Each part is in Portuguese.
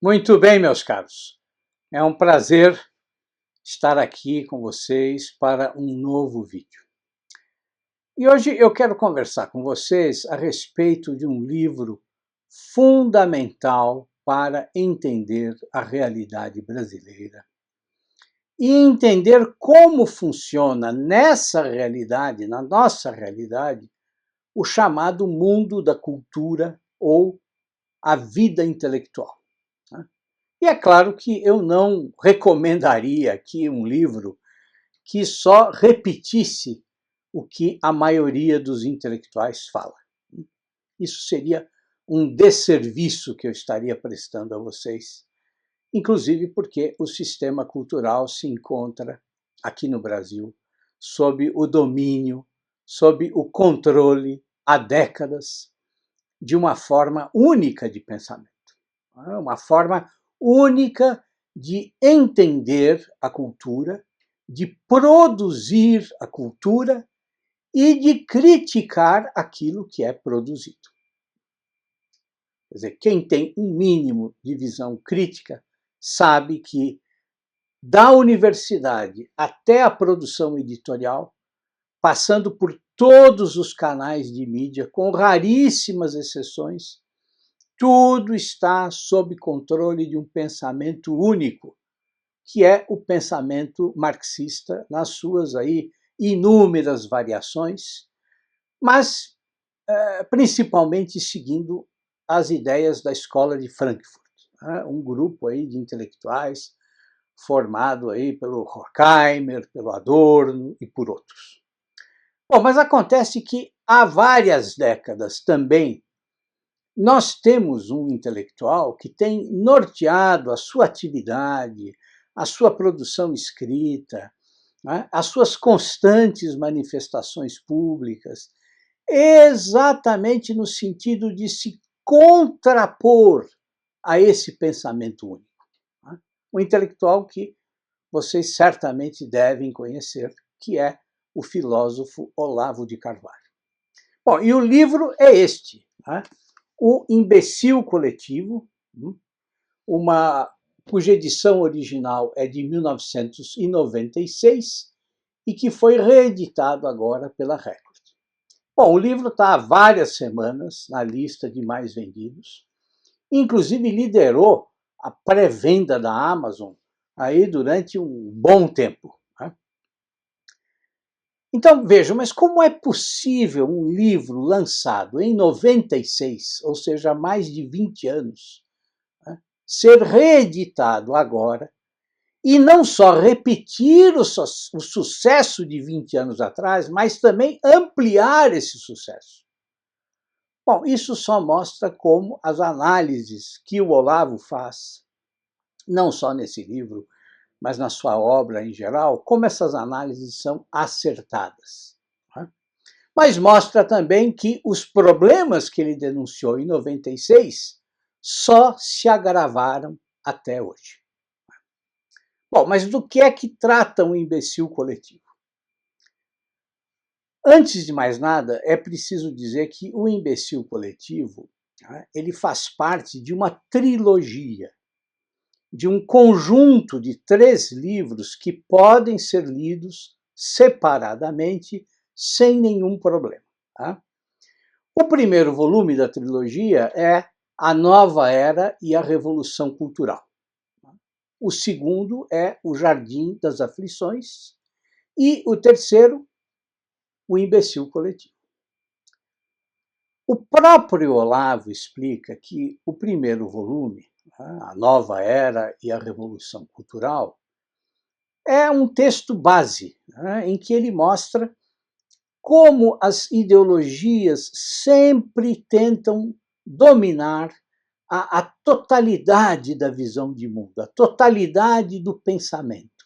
Muito bem, meus caros. É um prazer estar aqui com vocês para um novo vídeo. E hoje eu quero conversar com vocês a respeito de um livro fundamental para entender a realidade brasileira e entender como funciona nessa realidade, na nossa realidade, o chamado mundo da cultura ou a vida intelectual. E é claro que eu não recomendaria aqui um livro que só repetisse o que a maioria dos intelectuais fala. Isso seria um desserviço que eu estaria prestando a vocês, inclusive porque o sistema cultural se encontra aqui no Brasil sob o domínio, sob o controle há décadas de uma forma única de pensamento, uma forma única de entender a cultura, de produzir a cultura e de criticar aquilo que é produzido. Quer dizer, quem tem um mínimo de visão crítica sabe que da universidade até a produção editorial, passando por todos os canais de mídia, com raríssimas exceções, tudo está sob controle de um pensamento único, que é o pensamento marxista, nas suas aí inúmeras variações, mas principalmente seguindo as ideias da Escola de Frankfurt, um grupo aí de intelectuais formado aí pelo Horkheimer, pelo Adorno e por outros. Bom, mas acontece que há várias décadas também nós temos um intelectual que tem norteado a sua atividade, a sua produção escrita, as suas constantes manifestações públicas, exatamente no sentido de se contrapor a esse pensamento único. Um intelectual que vocês certamente devem conhecer, que é o filósofo Olavo de Carvalho. Bom, e o livro é este, O Imbecil Coletivo, cuja edição original é de 1996 e que foi reeditado agora pela Record. Bom, o livro está há várias semanas na lista de mais vendidos, inclusive liderou a pré-venda da Amazon aí durante um bom tempo. Então, vejam, mas como é possível um livro lançado em 96, ou seja, há mais de 20 anos, ser reeditado agora e não só repetir o sucesso de 20 anos atrás, mas também ampliar esse sucesso? Bom, isso só mostra como as análises que o Olavo faz, não só nesse livro, mas na sua obra em geral, como essas análises são acertadas. Mas mostra também que os problemas que ele denunciou em 96 só se agravaram até hoje. Bom, mas do que é que trata o imbecil coletivo? Antes de mais nada, é preciso dizer que o imbecil coletivo, ele faz parte de uma trilogia, de um conjunto de 3 livros que podem ser lidos separadamente sem nenhum problema. O primeiro volume da trilogia é A Nova Era e a Revolução Cultural. O segundo é O Jardim das Aflições e o terceiro, O Imbecil Coletivo. O próprio Olavo explica que o primeiro volume, A Nova Era e a Revolução Cultural, é um texto base, em que ele mostra como as ideologias sempre tentam dominar a totalidade da visão de mundo, a totalidade do pensamento,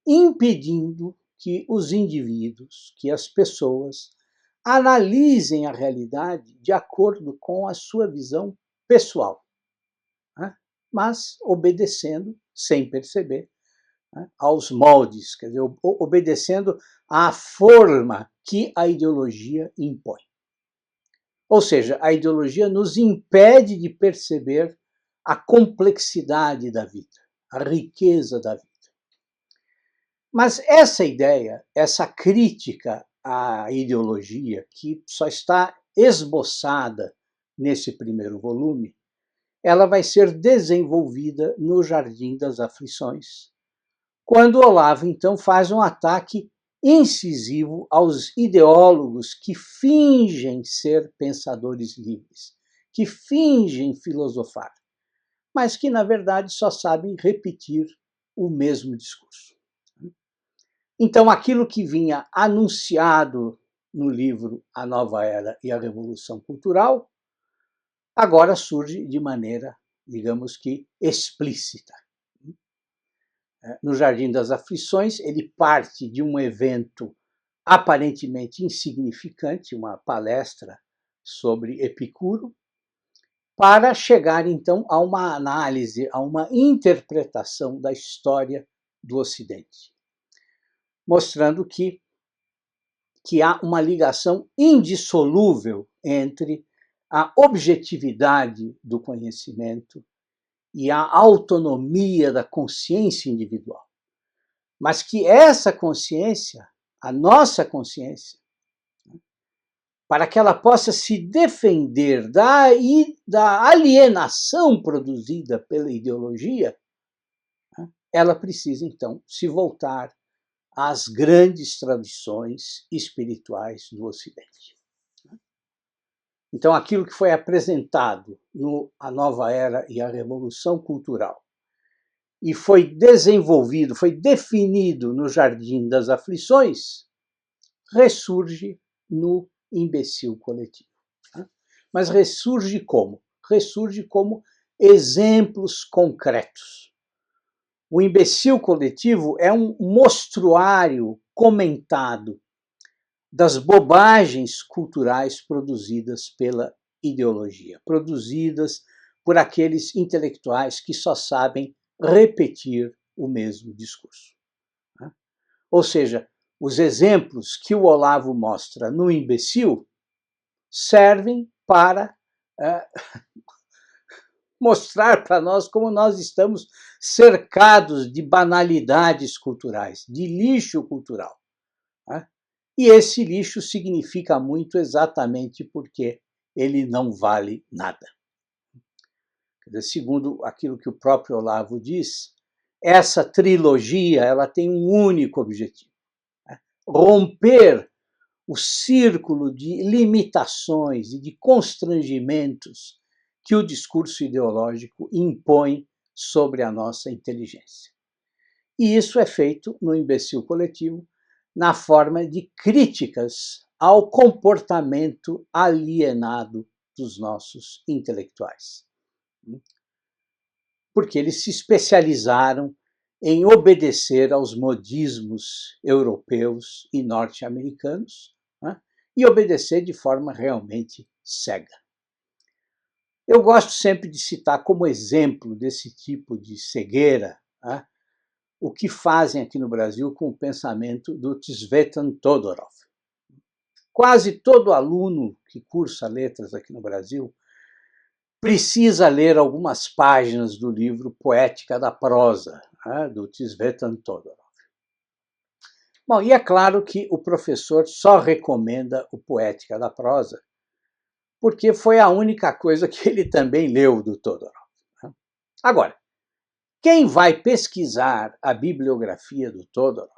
impedindo que os indivíduos, que as pessoas, analisem a realidade de acordo com a sua visão pessoal, mas obedecendo, sem perceber, aos moldes, quer dizer, obedecendo à forma que a ideologia impõe. Ou seja, a ideologia nos impede de perceber a complexidade da vida, a riqueza da vida. Mas essa ideia, essa crítica à ideologia, que só está esboçada nesse primeiro volume, ela vai ser desenvolvida no Jardim das Aflições, quando Olavo, então, faz um ataque incisivo aos ideólogos que fingem ser pensadores livres, que fingem filosofar, mas que, na verdade, só sabem repetir o mesmo discurso. Então, aquilo que vinha anunciado no livro A Nova Era e a Revolução Cultural, agora surge de maneira, digamos que, explícita. No Jardim das Aflições, ele parte de um evento aparentemente insignificante, uma palestra sobre Epicuro, para chegar então a uma análise, a uma interpretação da história do Ocidente, mostrando que há uma ligação indissolúvel entre a objetividade do conhecimento e a autonomia da consciência individual. Mas que essa consciência, a nossa consciência, para que ela possa se defender da alienação produzida pela ideologia, ela precisa, então, se voltar às grandes tradições espirituais do Ocidente. Então, aquilo que foi apresentado no A Nova Era e a Revolução Cultural e foi desenvolvido, foi definido no Jardim das Aflições, ressurge no Imbecil Coletivo. Mas ressurge como? Ressurge como exemplos concretos. O Imbecil Coletivo é um mostruário comentado das bobagens culturais produzidas pela ideologia, produzidas por aqueles intelectuais que só sabem repetir o mesmo discurso. Ou seja, os exemplos que o Olavo mostra no Imbecil servem para mostrar para nós como nós estamos cercados de banalidades culturais, de lixo cultural. E esse lixo significa muito exatamente porque ele não vale nada. Segundo aquilo que o próprio Olavo diz, essa trilogia ela tem um único objetivo: romper o círculo de limitações e de constrangimentos que o discurso ideológico impõe sobre a nossa inteligência. E isso é feito no Imbecil Coletivo, na forma de críticas ao comportamento alienado dos nossos intelectuais. Porque eles se especializaram em obedecer aos modismos europeus e norte-americanos, e obedecer de forma realmente cega. Eu gosto sempre de citar como exemplo desse tipo de cegueira o que fazem aqui no Brasil com o pensamento do Tzvetan Todorov. Quase todo aluno que cursa letras aqui no Brasil precisa ler algumas páginas do livro Poética da Prosa, do Tzvetan Todorov. Bom, e é claro que o professor só recomenda o Poética da Prosa porque foi a única coisa que ele também leu do Todorov. Agora, quem vai pesquisar a bibliografia do Todorov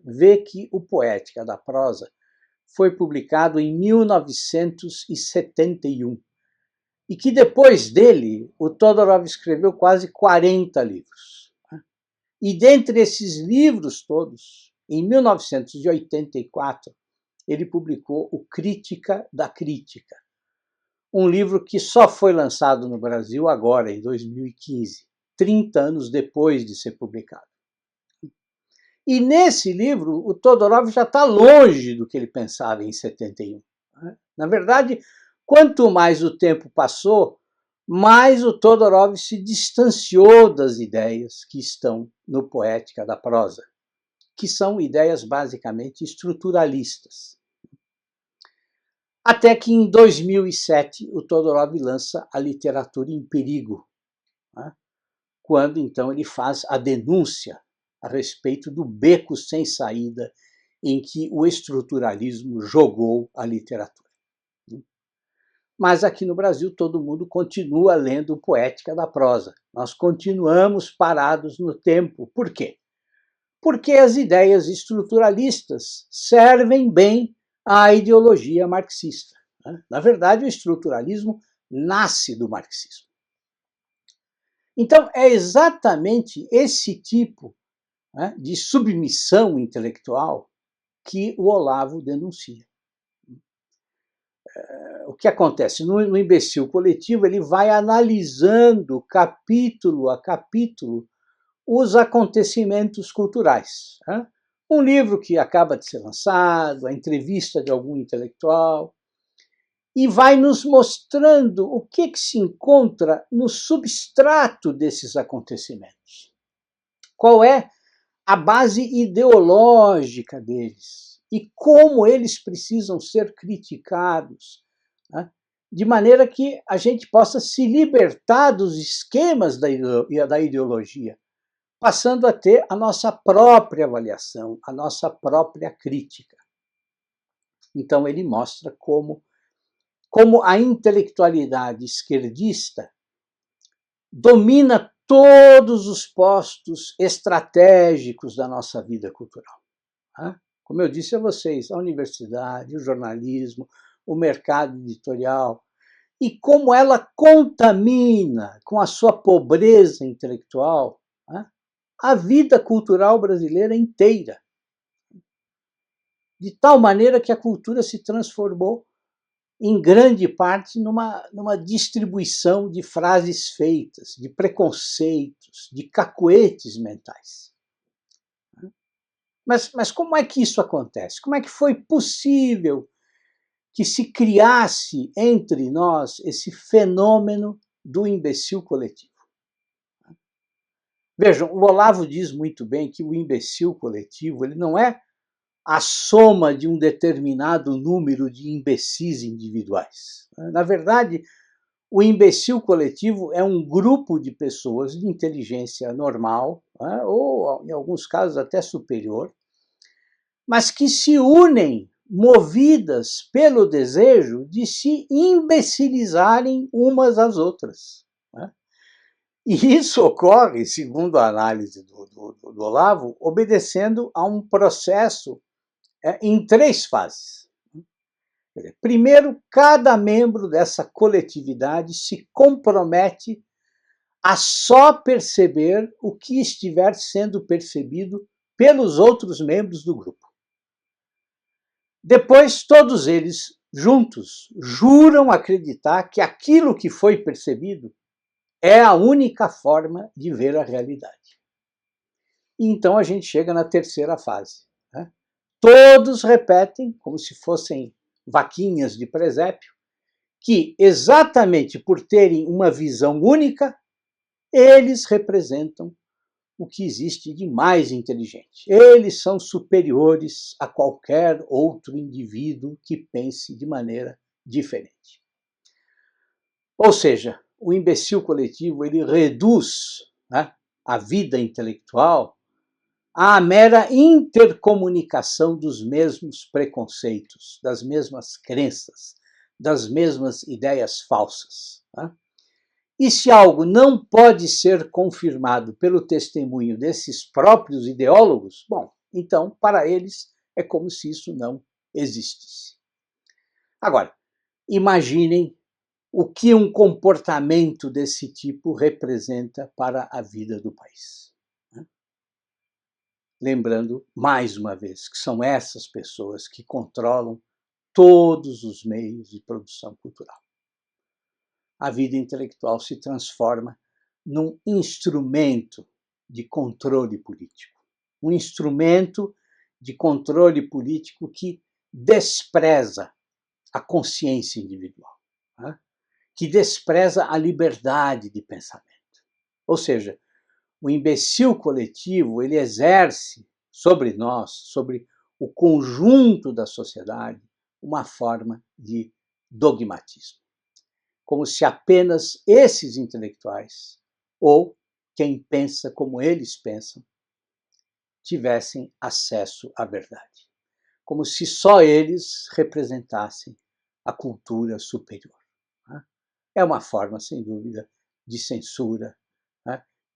vê que o Poética da Prosa foi publicado em 1971 e que depois dele o Todorov escreveu quase 40 livros. E dentre esses livros todos, em 1984, ele publicou o Crítica da Crítica, um livro que só foi lançado no Brasil agora, em 2015, 30 anos depois de ser publicado. E nesse livro, o Todorov já está longe do que ele pensava em 71. Na verdade, quanto mais o tempo passou, mais o Todorov se distanciou das ideias que estão no Poética da Prosa, que são ideias basicamente estruturalistas. Até que em 2007 o Todorov lança A Literatura em Perigo, né, quando então ele faz a denúncia a respeito do beco sem saída em que o estruturalismo jogou a literatura. Mas aqui no Brasil todo mundo continua lendo Poética da Prosa. Nós continuamos parados no tempo. Por quê? Porque as ideias estruturalistas servem bem à ideologia marxista. Na verdade, o estruturalismo nasce do marxismo. Então, é exatamente esse tipo de submissão intelectual que o Olavo denuncia. O que acontece? No Imbecil Coletivo, ele vai analisando capítulo a capítulo os acontecimentos culturais. Um livro que acaba de ser lançado, a entrevista de algum intelectual, e vai nos mostrando o que se encontra no substrato desses acontecimentos. Qual é a base ideológica deles e como eles precisam ser criticados, de maneira que a gente possa se libertar dos esquemas da ideologia, passando a ter a nossa própria avaliação, a nossa própria crítica. Então ele mostra como a intelectualidade esquerdista domina todos os postos estratégicos da nossa vida cultural. Como eu disse a vocês, a universidade, o jornalismo, o mercado editorial, e como ela contamina com a sua pobreza intelectual a vida cultural brasileira inteira. De tal maneira que a cultura se transformou, em grande parte, numa distribuição de frases feitas, de preconceitos, de cacoetes mentais. Mas como é que isso acontece? Como é que foi possível que se criasse entre nós esse fenômeno do imbecil coletivo? Vejam, o Olavo diz muito bem que o imbecil coletivo ele não é a soma de um determinado número de imbecis individuais. Na verdade, o imbecil coletivo é um grupo de pessoas de inteligência normal, ou, em alguns casos, até superior, mas que se unem movidas pelo desejo de se imbecilizarem umas às outras. E isso ocorre, segundo a análise do Olavo, obedecendo a um processo em 3 fases. Primeiro, cada membro dessa coletividade se compromete a só perceber o que estiver sendo percebido pelos outros membros do grupo. Depois, todos eles, juntos, juram acreditar que aquilo que foi percebido é a única forma de ver a realidade. E então a gente chega na terceira fase. Todos repetem, como se fossem vaquinhas de presépio, que exatamente por terem uma visão única, eles representam o que existe de mais inteligente. Eles são superiores a qualquer outro indivíduo que pense de maneira diferente. Ou seja, o imbecil coletivo ele reduz a vida intelectual à mera intercomunicação dos mesmos preconceitos, das mesmas crenças, das mesmas ideias falsas. E se algo não pode ser confirmado pelo testemunho desses próprios ideólogos, bom, então, para eles, é como se isso não existisse. Agora, imaginem o que um comportamento desse tipo representa para a vida do país. Lembrando, mais uma vez, que são essas pessoas que controlam todos os meios de produção cultural. A vida intelectual se transforma num instrumento de controle político. Um instrumento de controle político que despreza a consciência individual, que despreza a liberdade de pensamento. Ou seja, o imbecil coletivo ele exerce sobre nós, sobre o conjunto da sociedade, uma forma de dogmatismo. Como se apenas esses intelectuais ou quem pensa como eles pensam, tivessem acesso à verdade, como se só eles representassem a cultura superior. É uma forma, sem dúvida, de censura,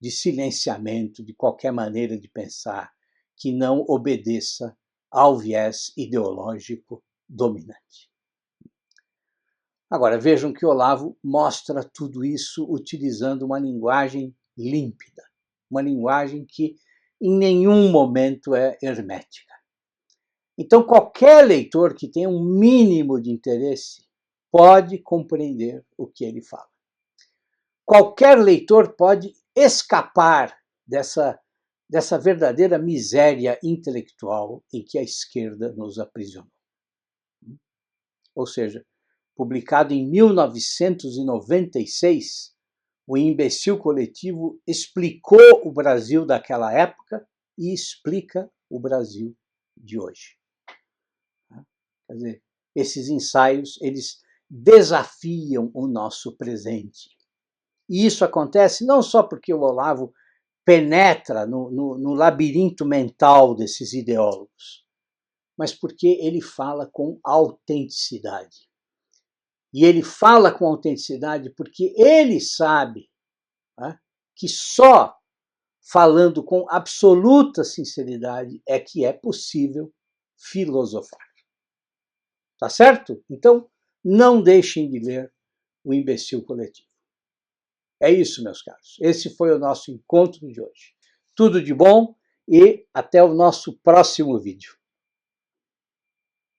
de silenciamento de qualquer maneira de pensar que não obedeça ao viés ideológico dominante. Agora, vejam que Olavo mostra tudo isso utilizando uma linguagem límpida, uma linguagem que em nenhum momento é hermética. Então, qualquer leitor que tenha um mínimo de interesse pode compreender o que ele fala. Qualquer leitor pode escapar dessa verdadeira miséria intelectual em que a esquerda nos aprisionou. Ou seja, publicado em 1996, o Imbecil Coletivo explicou o Brasil daquela época e explica o Brasil de hoje. Quer dizer, esses ensaios, eles desafiam o nosso presente. E isso acontece não só porque o Olavo penetra no labirinto mental desses ideólogos, mas porque ele fala com autenticidade. E ele fala com autenticidade porque ele sabe, que só falando com absoluta sinceridade é que é possível filosofar. Tá certo? Então, não deixem de ler O Imbecil Coletivo. É isso, meus caros. Esse foi o nosso encontro de hoje. Tudo de bom e até o nosso próximo vídeo.